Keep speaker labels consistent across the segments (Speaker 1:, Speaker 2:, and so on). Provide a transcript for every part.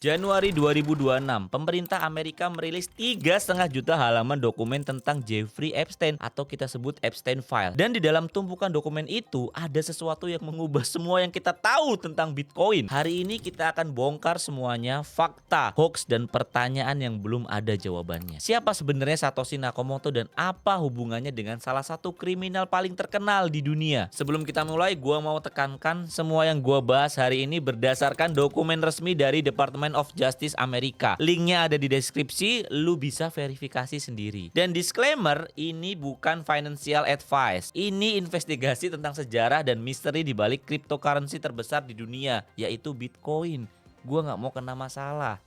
Speaker 1: Januari 2026, pemerintah Amerika merilis 3,5 juta halaman dokumen tentang Jeffrey Epstein atau kita sebut Epstein File. Dan di dalam tumpukan dokumen itu ada sesuatu yang mengubah semua yang kita tahu tentang Bitcoin. Hari ini kita akan bongkar semuanya, fakta, hoax, dan pertanyaan yang belum ada jawabannya. Siapa sebenarnya Satoshi Nakamoto dan apa hubungannya dengan salah satu kriminal paling terkenal di dunia? Sebelum kita mulai, gua mau tekankan semua yang gua bahas hari ini berdasarkan dokumen resmi dari Department of Justice Amerika. Linknya ada di deskripsi, lu bisa verifikasi sendiri. Dan disclaimer, ini bukan financial advice. Ini investigasi tentang sejarah dan misteri di balik cryptocurrency terbesar di dunia, yaitu Bitcoin. Gua nggak mau kena masalah.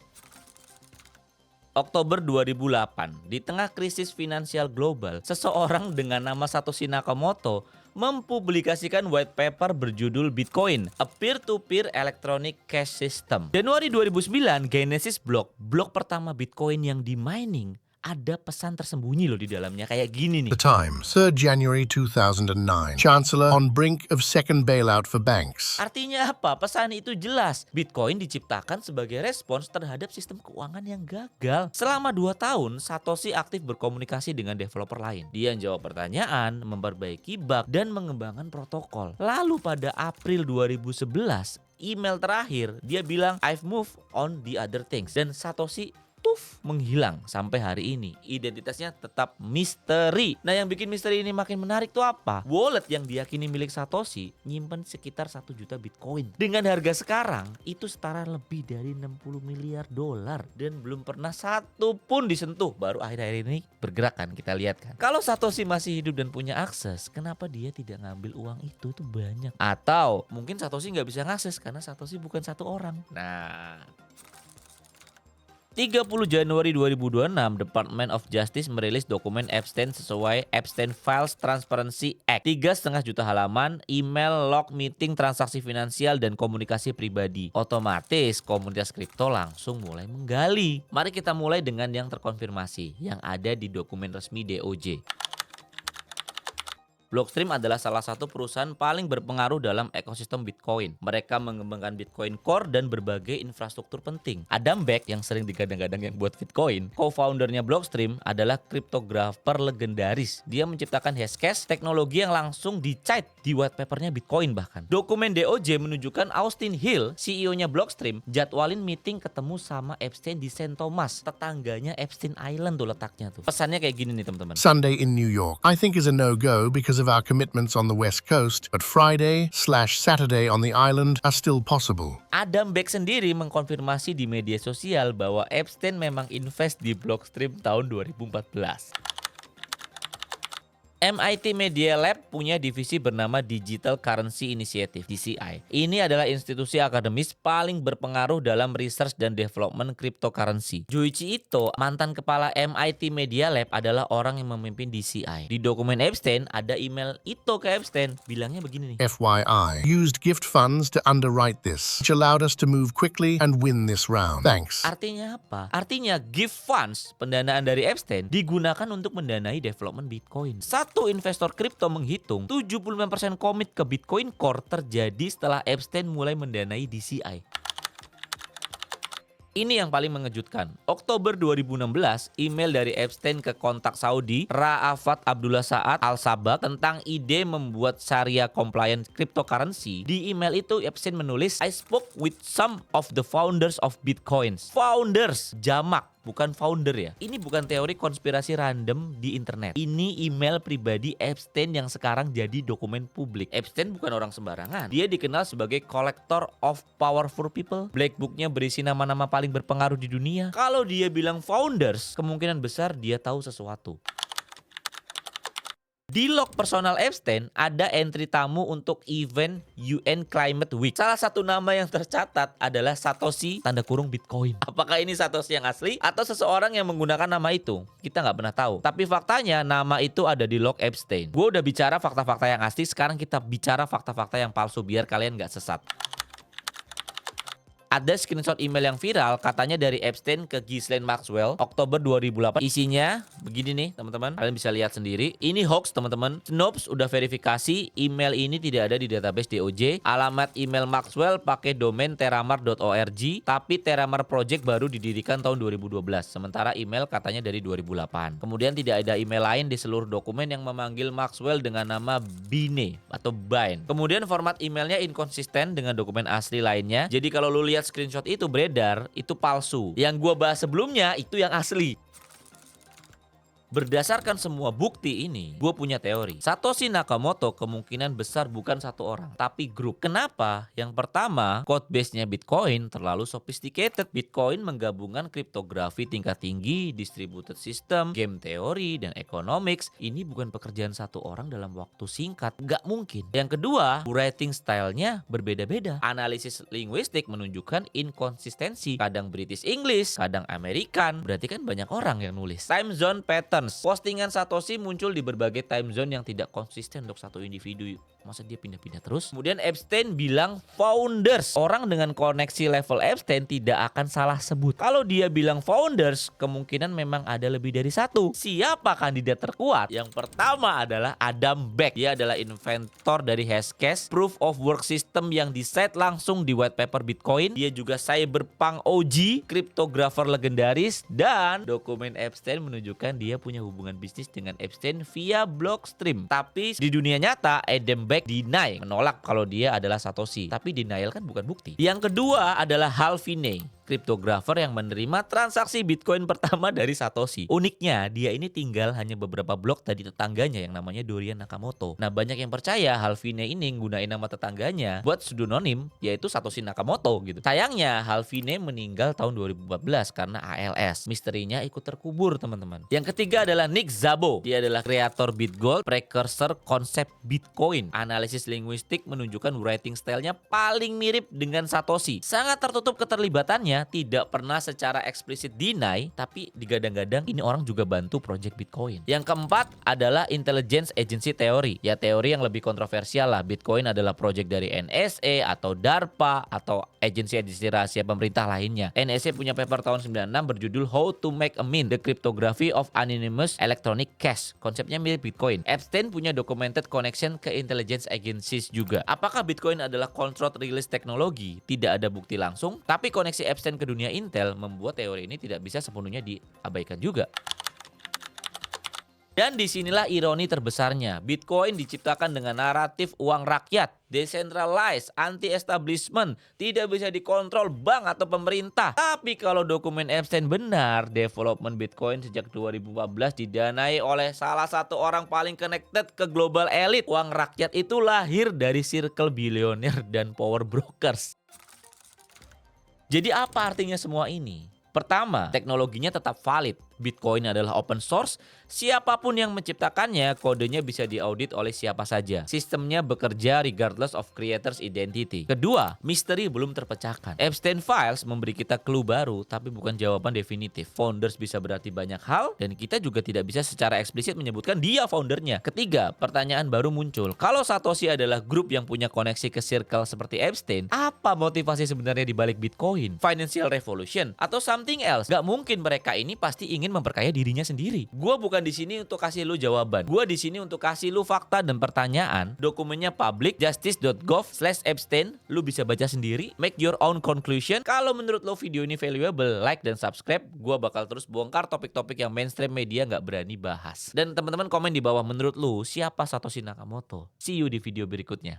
Speaker 1: Oktober 2008, di tengah krisis finansial global, seseorang dengan nama Satoshi Nakamoto mempublikasikan white paper berjudul Bitcoin, a peer-to-peer electronic cash system. Januari 2009, Genesis blog pertama Bitcoin yang di-mining, ada pesan tersembunyi loh di dalamnya kayak gini nih.
Speaker 2: The Times, 3rd January 2009. Chancellor on brink of second bailout for banks.
Speaker 1: Artinya apa? Pesan itu jelas. Bitcoin diciptakan sebagai respons terhadap sistem keuangan yang gagal. Selama 2 tahun, Satoshi aktif berkomunikasi dengan developer lain. Dia jawab pertanyaan, memperbaiki bug, dan mengembangkan protokol. Lalu pada April 2011, email terakhir, dia bilang, I've moved on the other things. Dan Satoshi menghilang sampai hari ini. Identitasnya tetap misteri. Nah, yang bikin misteri ini makin menarik tuh apa? Wallet yang diyakini milik Satoshi nyimpen sekitar 1 juta Bitcoin. Dengan harga sekarang itu setara lebih dari 60 miliar dolar dan belum pernah satu pun disentuh. Baru akhir-akhir ini bergerak kan, kita lihat kan. Kalau Satoshi masih hidup dan punya akses, kenapa dia tidak ngambil uang itu tuh banyak? Atau mungkin Satoshi nggak bisa ngakses karena Satoshi bukan satu orang. Nah, 30 Januari 2026, Department of Justice merilis dokumen Epstein sesuai Epstein Files Transparency Act. 3,5 juta halaman, email, log, meeting, transaksi finansial, dan komunikasi pribadi. Otomatis komunitas kripto langsung mulai menggali. Mari kita mulai dengan yang terkonfirmasi, yang ada di dokumen resmi DOJ. Blockstream adalah salah satu perusahaan paling berpengaruh dalam ekosistem Bitcoin. Mereka mengembangkan Bitcoin Core dan berbagai infrastruktur penting. Adam Back yang sering digadang-gadang yang buat Bitcoin, co-foundernya Blockstream, adalah kriptografer legendaris. Dia menciptakan Hashcash, teknologi yang langsung dicite di white papernya Bitcoin bahkan. Dokumen DOJ menunjukkan Austin Hill, CEO-nya Blockstream, jadwalin meeting ketemu sama Epstein di St. Thomas, tetangganya Epstein Island tuh letaknya tuh. Pesannya kayak gini nih teman-teman.
Speaker 2: Sunday in New York, I think is a no-go because of our commitments on the West Coast, but Friday/Saturday on the island are still possible.
Speaker 1: Adam Back sendiri mengkonfirmasi di media sosial bahwa Epstein memang invest di Blockstream tahun 2014. MIT Media Lab punya divisi bernama Digital Currency Initiative (DCI). Ini adalah institusi akademis paling berpengaruh dalam research dan development cryptocurrency. Joichi Ito, mantan kepala MIT Media Lab, adalah orang yang memimpin DCI. Di dokumen Epstein ada email Ito ke Epstein, bilangnya begini nih.
Speaker 2: FYI, used gift funds to underwrite this, which allowed us to move quickly and win this round. Thanks.
Speaker 1: Artinya apa? Artinya gift funds, pendanaan dari Epstein, digunakan untuk mendanai development Bitcoin. Satu investor kripto menghitung 75% komit ke Bitcoin Core terjadi setelah Epstein mulai mendanai DCI. Ini yang paling mengejutkan. Oktober 2016, email dari Epstein ke kontak Saudi, Ra'afat Abdullah Sa'ad Al-Sabak, tentang ide membuat Sharia compliant cryptocurrency. Di email itu Epstein menulis, I spoke with some of the founders of Bitcoins. Founders, jamak, bukan founder ya. Ini bukan teori konspirasi random di internet. Ini email pribadi Epstein yang sekarang jadi dokumen publik. Epstein bukan orang sembarangan. Dia dikenal sebagai collector of powerful people. Black book-nya berisi nama-nama paling berpengaruh di dunia. Kalau dia bilang founders, kemungkinan besar dia tahu sesuatu. Di log personal Epstein ada entry tamu untuk event UN Climate Week. Salah satu nama yang tercatat adalah Satoshi tanda kurung Bitcoin. Apakah ini Satoshi yang asli atau seseorang yang menggunakan nama itu? Kita nggak pernah tahu. Tapi faktanya nama itu ada di log Epstein. Gue udah bicara fakta-fakta yang asli, sekarang kita bicara fakta-fakta yang palsu biar kalian nggak sesat. Ada screenshot email yang viral katanya dari Epstein ke Ghislaine Maxwell Oktober 2008. Isinya begini nih teman-teman, kalian bisa lihat sendiri. Ini hoax teman-teman. Snopes udah verifikasi email ini tidak ada di database DOJ. Alamat email Maxwell pakai domain terramar.org, tapi Terramar Project baru didirikan tahun 2012. Sementara email katanya dari 2008. Kemudian tidak ada email lain di seluruh dokumen yang memanggil Maxwell dengan nama Bine atau Bine. Kemudian format emailnya inkonsisten dengan dokumen asli lainnya. Jadi kalau lu lihat screenshot itu beredar, itu palsu. Yang gua bahas sebelumnya itu yang asli. Berdasarkan semua bukti ini, gue punya teori. Satoshi Nakamoto kemungkinan besar bukan satu orang, tapi grup. Kenapa? Yang pertama, code base-nya Bitcoin terlalu sophisticated. Bitcoin menggabungkan kriptografi tingkat tinggi, distributed system, game teori, dan economics. Ini bukan pekerjaan satu orang dalam waktu singkat. Nggak mungkin. Yang kedua, writing style-nya berbeda-beda. Analisis linguistik menunjukkan inkonsistensi. Kadang British English, kadang American. Berarti kan banyak orang yang nulis. Time zone pattern. Postingan Satoshi muncul di berbagai time zone yang tidak konsisten untuk satu individu. Masa dia pindah-pindah terus? Kemudian Epstein bilang founders. Orang dengan koneksi level Epstein tidak akan salah sebut. Kalau dia bilang founders, kemungkinan memang ada lebih dari satu. Siapa kandidat terkuat? Yang pertama adalah Adam Back. Dia adalah inventor dari Hashcash, proof of work system yang di-set langsung di white paper Bitcoin. Dia juga cyberpunk OG, kriptografer legendaris, dan dokumen Epstein menunjukkan dia punya hubungan bisnis dengan Epstein via Blockstream. Tapi di dunia nyata, Adam Back deny, menolak kalau dia adalah Satoshi. Tapi denial kan bukan bukti. Yang kedua adalah Hal Finney, kriptografer yang menerima transaksi Bitcoin pertama dari Satoshi. Uniknya, dia ini tinggal hanya beberapa blok dari tetangganya yang namanya Dorian Nakamoto. Nah, banyak yang percaya Hal Finney ini nggunain nama tetangganya buat pseudonym, yaitu Satoshi Nakamoto gitu. Sayangnya, Hal Finney meninggal tahun 2014 karena ALS. Misterinya ikut terkubur, teman-teman. Yang ketiga adalah Nick Szabo. Dia adalah kreator BitGold, precursor konsep Bitcoin. Analisis linguistik menunjukkan writing style-nya paling mirip dengan Satoshi. Sangat tertutup keterlibatannya, tidak pernah secara eksplisit deny, tapi digadang-gadang ini orang juga bantu project Bitcoin. Yang keempat adalah Intelligence Agency Theory. Ya, teori yang lebih kontroversial lah. Bitcoin adalah project dari NSA atau DARPA atau agensi-agensi rahasia pemerintah lainnya. NSA punya paper tahun 96 berjudul How to Make a Mint, The Cryptography of Anonymous Electronic Cash. Konsepnya mirip Bitcoin. Epstein punya documented connection ke intelligence agencies juga. Apakah Bitcoin adalah controlled release teknologi? Tidak ada bukti langsung, tapi koneksi Epstein ke dunia Intel membuat teori ini tidak bisa sepenuhnya diabaikan juga. Dan disinilah ironi terbesarnya. Bitcoin diciptakan dengan naratif uang rakyat, decentralized, anti-establishment, tidak bisa dikontrol bank atau pemerintah. Tapi kalau dokumen Epstein benar, development Bitcoin sejak 2014 didanai oleh salah satu orang paling connected ke global elite. Uang rakyat itu lahir dari circle bilioner dan power brokers. Jadi apa artinya semua ini? Pertama, teknologinya tetap valid. Bitcoin adalah open source. Siapapun yang menciptakannya, kodenya bisa diaudit oleh siapa saja. Sistemnya bekerja regardless of creator's identity. Kedua, misteri belum terpecahkan. Epstein Files memberi kita clue baru, tapi bukan jawaban definitif. Founders bisa berarti banyak hal, dan kita juga tidak bisa secara eksplisit menyebutkan dia foundernya. Ketiga, pertanyaan baru muncul. Kalau Satoshi adalah grup yang punya koneksi ke circle seperti Epstein, apa motivasi sebenarnya di balik Bitcoin? Financial revolution? Atau something else? Gak mungkin mereka ini pasti ingin memperkaya dirinya sendiri. Gua bukan di sini untuk kasih lu jawaban. Gua di sini untuk kasih lu fakta dan pertanyaan. Dokumennya public, justice.gov/Epstein. Lu bisa baca sendiri. Make your own conclusion. Kalau menurut lo video ini valuable, like dan subscribe. Gua bakal terus bongkar topik-topik yang mainstream media nggak berani bahas. Dan teman-teman komen di bawah, menurut lu siapa Satoshi Nakamoto? See you di video berikutnya.